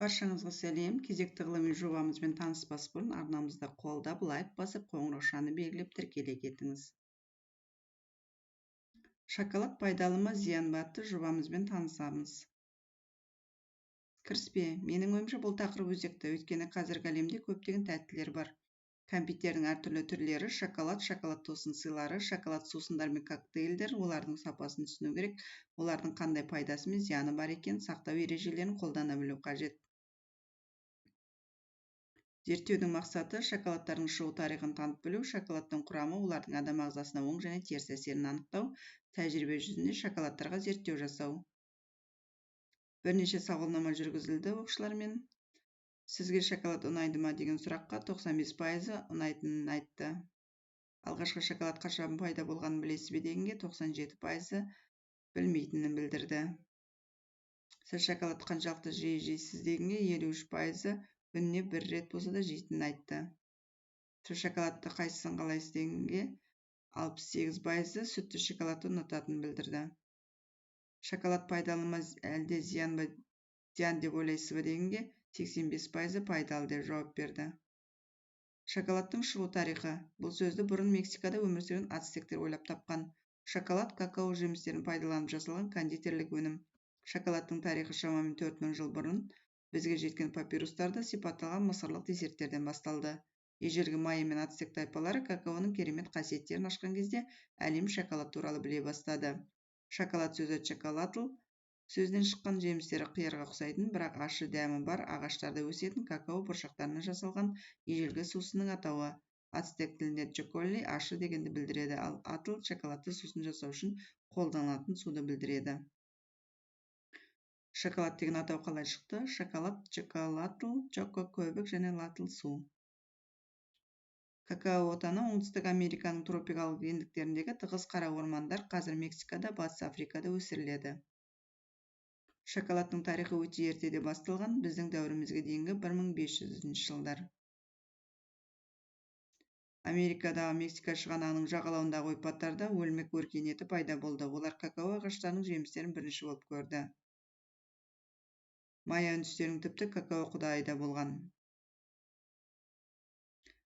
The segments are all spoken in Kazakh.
Баршаңызға сәлем. Кезекті ғылыми жобамызбен таныспас бұрын арнамызды қолдап, лайк басып, қоңыраушаны белгілеп тіркеле кетіңіз. Шоколад пайдалы ма, зиян ба атты жобамызбен танысамыз. Кіріспе, менің ойымша бұл тақырып өзекті, өйткені қазіргі әлемде көптеген тәттілер бар. Кәмпиттердің әртүрлі түрлері, шоколад тосын сыйлары, шоколад сусындар мен коктейльдер, олардың сапасын түсіну керек, олардың қандай пайдасы мен зияны бар екен, сақтау ережелерін қолдана білу қажет. Зерттеудің мақсаты шоколадтардың шығу тарихын танып білу, шоколадтың құрамы, олардың адам ағзасына оң және теріс әсерін анықтау, тәжірибе жүзінде шоколадтарға зерттеу жасау. Бірнеше сауалнама жүргізілді оқушылармен. Сізге шоколад ұнайды ма деген сұраққа 95% ұнайтынын айтты. Алғашқы шоколад қашан пайда болғанын білесіз бе дегенге 97% білмейтінін білдірді. Сіз шоколад қаншалықты жиі жейсіз дегенге 53% күніне бір рет болса да жейтінін айтты. Сіз шоколадты қайсысын қалайсыз дегенге 68% сүтті шоколадты ұнататынын білдірді. Шоколад пайдалы ма әлде зиян деп ойлайсыз ба дегенге 85% пайдалы деп жауап берді. Шоколадтың шығу тарихы. Бұл сөзді бұрын Мексикада өмір сүрген ацтектер ойлап тапқан. Шоколад какао жемістерін пайдаланып жасалған кондитерлік өнім. Шоколадтың тарихы шамамен 4000 жыл бұрын бізге жеткен папирустарда сипатталған мысырлық десерттерден басталды. Ежелгі майя мен ацтек тайпалары какаоның керемет қасиеттерін ашқан кезде әлем шоколад туралы біле бастады. Шоколад сөзі чоколатл сөзден шыққан, жемістері қиярға ұқсайтын, бірақ ащы дәмі бар ағаштарда өсетін какао бұршақтарынан жасалған ежелгі сусынның атауы. Ацтек тілінде чоколли ащы дегенді білдіреді, ал атл шоколадты сусын жасау үшін қолданылатын суды білдіреді. Шоколад деген атау қалай шықты? Шоколад, чоколатл, чоко көбік және латл су. Какао отаны оңтүстік Американың тропикалық ендіктеріндегі тығыз қара ормандар, қазір Мексикада, Батыс Африкада өсіріледі. Шоколадтың тарихы өте ертеде басталған, біздің дәуірімізге дейінгі 1500 жылдар. Америкадағы Мексика шығанағының жағалауындағы ойпаттарда өлмек өркениеті пайда болды. Олар какао ағаштарының жемістерін бірінші болып көрді. Майя үндістерінің тіпті какао құдайы да болған.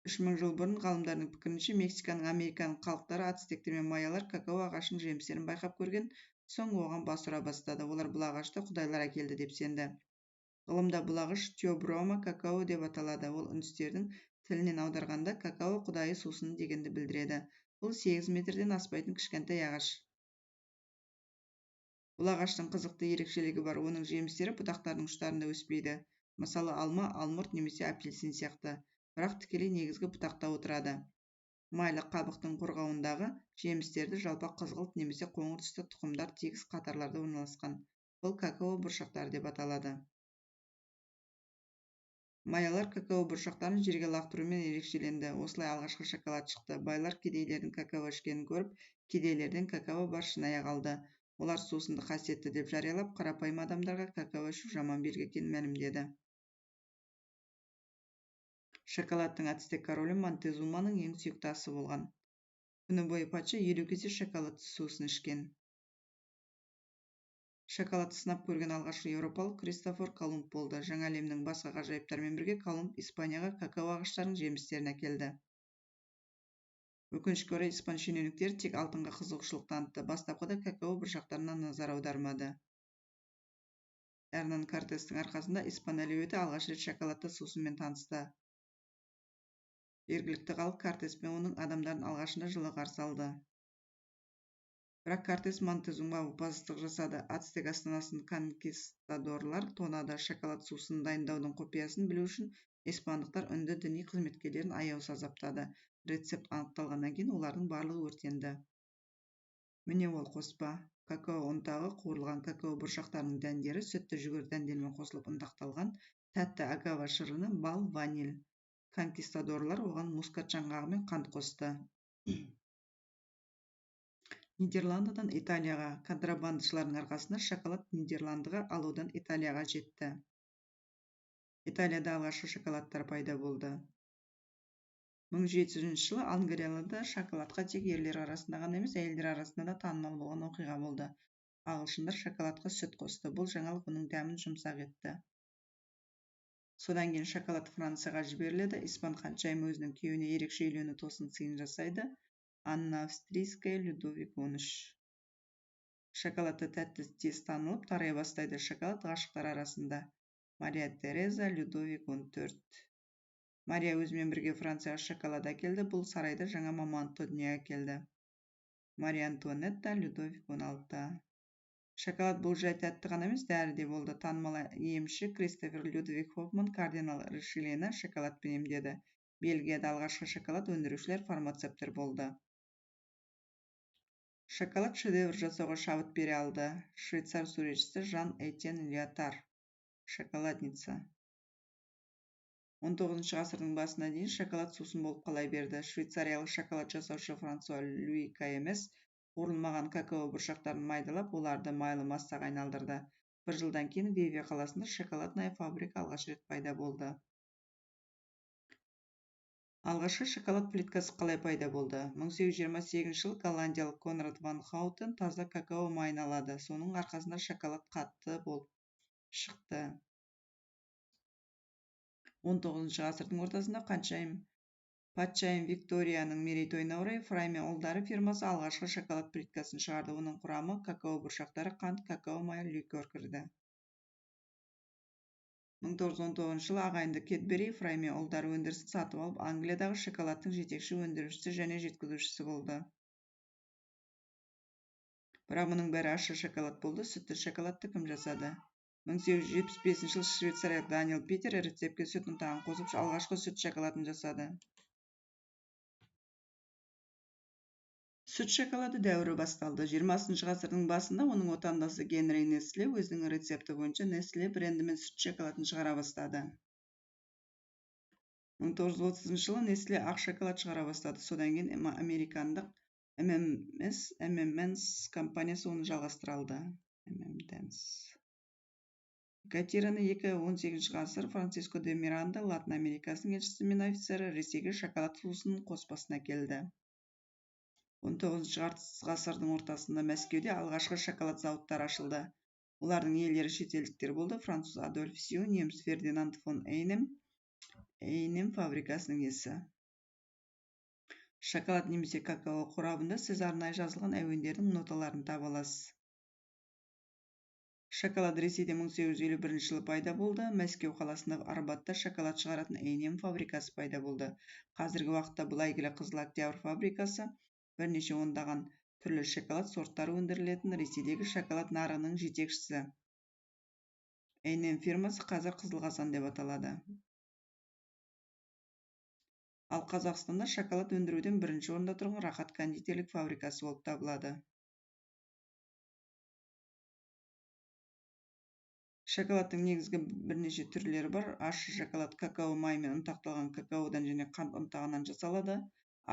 3000 жыл бұрын ғалымдардың пікірінше Мексиканың Американың халықтары ацтектер мен майялар какао ағашының жемістерін байқап көрген, соң оған бас ұра бастады. Олар бұл ағашты құдайлар әкелді деп сенді. Ғылымда бұл ағаш теоброма какао деп аталады. Ол үндістердің тілінен аударғанда какао құдайы сусыны дегенді білдіреді. Бұл 8 метрден аспайтын кішкентай ағаш. Бұл ағаштың қызықты ерекшелігі бар. Оның жемістері бұтақтардың ұштарында өспейді. Мысалы алма, алмұрт немесе апельсин сияқты. Бірақ тікелей негізгі бұтақта отырады. Майлы қабықтың қорғауындағы жемістерді жалпақ қызғылт немесе қоңыр түсті тұқымдар тегіс қатарларда орналасқан. Бұл какао бұршақтары деп аталады. Майялар какао бұршақтарын жерге лақтырумен ерекшеленді. Осылай алғашқы шоколад шықты. Байлар кедейлердің какао ішкенін көріп, кедейлерден какао бар шынaya қалды. Олар сусынды қасиетті деп жариялап, қарапайым адамдарға какао ішу жаман белгі екенін мәлімдеді. Шоколадтың ацтек королі Монтезуманың ең сүйікті асы болған. Күні бойы патша 50 кезде шоколадты сусын ішкен. Шоколадты сынап көрген алғашқы еуропалық Кристофор Колумб болды. Жаңа әлемнің басқа ғажайыптарымен бірге Колумб Испанияға какао ағаштарының жемістерін әкелді. Өкінішке орай испан шенеуніктері тек алтынға қызығушылық танытты. Бастапқыда какао бұршақтарына назар аудармады. Эрнан Кортестің арқасында испан әлеуеті алғаш рет шоколадты сусынмен танысты. Жергілікті халық Кортес пен оның адамдарын алғашында жылы қарсы алды. Бірақ Кортес Монтезумаға опасыздық жасады. Ацтек астанасын конкистадорлар тонады. Шоколад сусынын дайындаудың құпиясын білу үшін испандықтар үнді діни қызметкерлерін аяусыз азаптады. Рецепт анықталғаннан кейін олардың барлығы өртенді. Міне ол қоспа. Какао ұнтағы, қуырылған какао бұршақтарының дәндері, сүтті жүгері дәндерімен қосылып ұнтақталған, тәтті агава шырыны, бал, ваниль. Конкистадорлар оған мускат жаңғағы мен қант қосты. Нидерландыдан Италияға контрабандышылардың арқасында шоколад Нидерландыға алудан Италияға жетті. Италияда алғашқы шоколадтар пайда болды. 1700 жылы Англияда шоколадқа тек ерлер арасында ғана емес, әйелдер арасында да танымал болған оқиға болды. Ағылшындар шоколадқа сүт қосты. Бұл жаңалық оның дәмін жұмсақ етті. Содан кейін шоколад Францияға жіберіледі. Испан ханшайым өзінің күйеуіне ерекше үйлену тосын сыйын жасайды. Анна Австрийская, Людовик 13. Шоколадты тәтті тез танылып, тарай бастайды. Шоколад ғашықтар арасында. Мария Тереза, Людовик 14. Мария өзімен бірге Францияға шоколад әкелді. Бұл сарайда жаңа мамандықты дүниеге әкелді. Мария Антуанетта, Людовик 16. Шоколад бұл жай тәтті ғана емес, дәрі де болды. Танымал емші Кристофер Людвиг Хофман кардинал Ришельені шоколадпен емдеді. Бельгияда алғашқы шоколад өндірушілер фармацевттер болды. Шоколад шедевр жасауға шабыт бере алды. Швейцар суретшісі Жан Этьен Лиотар. Шоколадница. 19 ғасырдың басына дейін шоколад сусын болып қалай берді. Швейцариялық шоколад жасаушы Франсуа Луи Каемес қуырылмаған какао бұршақтарын майдалап, оларды майлы массаға айналдырды. Бір жылдан кейін Веве қаласында шоколадная фабрика алғаш рет пайда болды. Алғашқы шоколад плиткасы қалай пайда болды? 1828 жыл голландиялық Конрад ван Хаутен таза какао майын алады. Соның арқасында шоколад қатты болып шықты. 19 ғасырдың ортасында патшайым Викторияның мерейтойына орай Фрайме ұлдары фирмасы алғашқы шоколад плиткасын шығарды. Оның құрамы какао бұршақтары, қант, какао майы, ликер кірді. 1919 жылы ағайынды Кетбери Фрайме ұлдары өндірісін сатып алып, Англиядағы шоколадтың жетекші өндірушісі және жеткізушісі болды. Бірақ мұның бәрі ащы шоколад болды. Сүтті шоколадты кім жасады? 1875 жылы швейцариялық Даниэл Питер рецептке сүт ұнтағын қосып, алғашқы сүт шоколадын жасады. Сүт шоколады дәуірі басталды. 20 ғасырдың басында оның отандасы Генри Несле өзінің рецепті бойынша Несле брендімен сүт шоколадын шығара бастады. 1930 жылы Несле ақ шоколад шығара бастады. Содан кейін американдық M&M's компаниясы оны жалғастыра алды. Катерина 18 ғасыр Франциско де Миранда, Латын Америкасының елшісі мен офицері, Ресейге шоколад сусынын қоспасына келді. 19 ғасырдың ортасында Мәскеуде алғашқы шоколад зауыттары ашылды. Олардың иелері шетелдіктер болды. Француз Адольф Сю, неміс Фердинанд фон Эйнем фабрикасының иесі. Шоколад немесе какао қорабында сіз арнайы жазылған әуендердің ноталарын таба аласыз. Шоколад Ресейде 1851 жылы пайда болды. Мәскеу қаласындағы Арбатта шоколад шығаратын Эйнем фабрикасы пайда болды. Қазіргі уақытта бұл әйгілі Қызыл Октябрь фабрикасы бірнеше ондаған түрлі шоколад сорттары өндірілетін Ресейдегі шоколад нарығының жетекшісі. Эйнем фирмасы қазір Қызыл Қазан деп аталады. Ал Қазақстанда шоколад өндіруден бірінші орында тұрған Рахат кондитерлік фабрикасы болып табылады. Шоколадтың негізгі бірнеше түрлері бар. Ащы шоколад какао майымен ұнтақталған какаодан және қант ұнтағынан жасалады.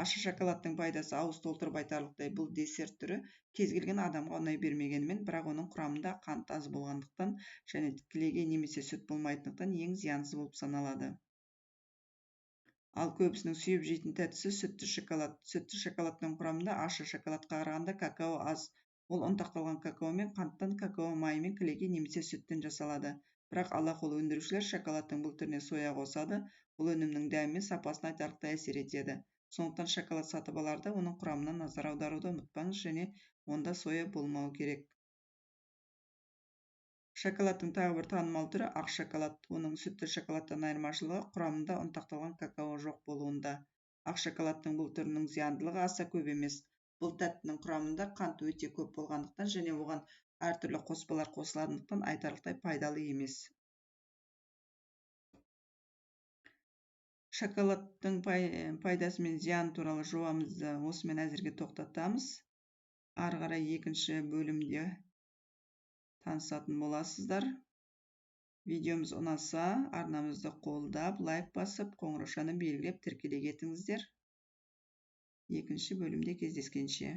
Ащы шоколадтың пайдасы ауыз толтырып айтарлықтай. Бұл десерт түрі кез келген адамға ұнай бермегенімен, бірақ оның құрамында қант аз болғандықтан және кілегей немесе сүт болмайтындықтан ең зиянсыз болып саналады. Ал көбісінің сүйіп жейтін тәттісі сүтті шоколад. Сүтті шоколадтың құрамында ащы шоколадқа қарағанда какао аз. Ол ұнтақталған какао мен қанттан, какао майымен, кілегей немесе сүттен жасалады. Бірақ алақол өндірушілер шоколадтың бұл түріне соя қосады. Бұл өнімнің дәмі мен сапасына айтарлықтай әсер етеді. Сондықтан шоколад сатып аларда оның құрамына назар аударуды ұмытпаңыз, және онда соя болмауы керек. Шоколадтың тағы бір танымал түрі ақ шоколад. Оның сүтті шоколадтан айырмашылығы құрамында ұнтақталған какао жоқ болуында. Ақ шоколадтың бұл түрінің зияндылығы аса көп емес. Бұл тәттінің құрамында қант өте көп болғандықтан және оған әртүрлі қоспалар қосылатындықтан айтарлықтай пайдалы емес. Шоколадтың пайдасы мен зияны туралы жобамызды осымен әзірге тоқтатамыз. Ары қарай екінші бөлімде танысатын боласыздар. Видеомыз ұнаса, арнамызды қолдап, лайк басып, қоңыраушаны белгілеп тіркеле кетіңіздер. Екінші бөлімде кездескенше.